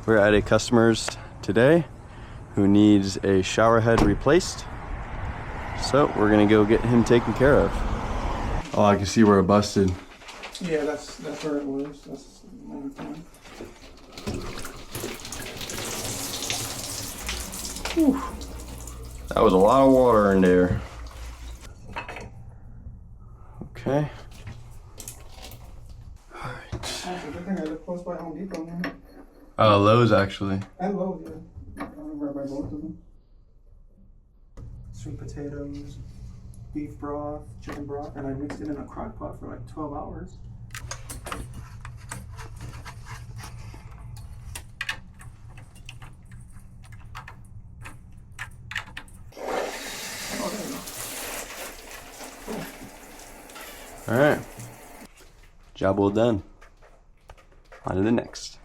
We're at a customer's today who needs a shower head replaced. So we're gonna go get him taken care of. Oh, I can see where it busted. Yeah, that's where it was. That's the main thing. Whew. That was a lot of water in there. Okay. Alright. That's a good thing I live close by Home Depot, man. Lowe's actually. And Lowe's, yeah. I'm right by both of them. Sweet potatoes, beef broth, chicken broth, and I mixed it in a crock pot for like 12 hours. Oh, there you go. Alright. Job well done. On to the next.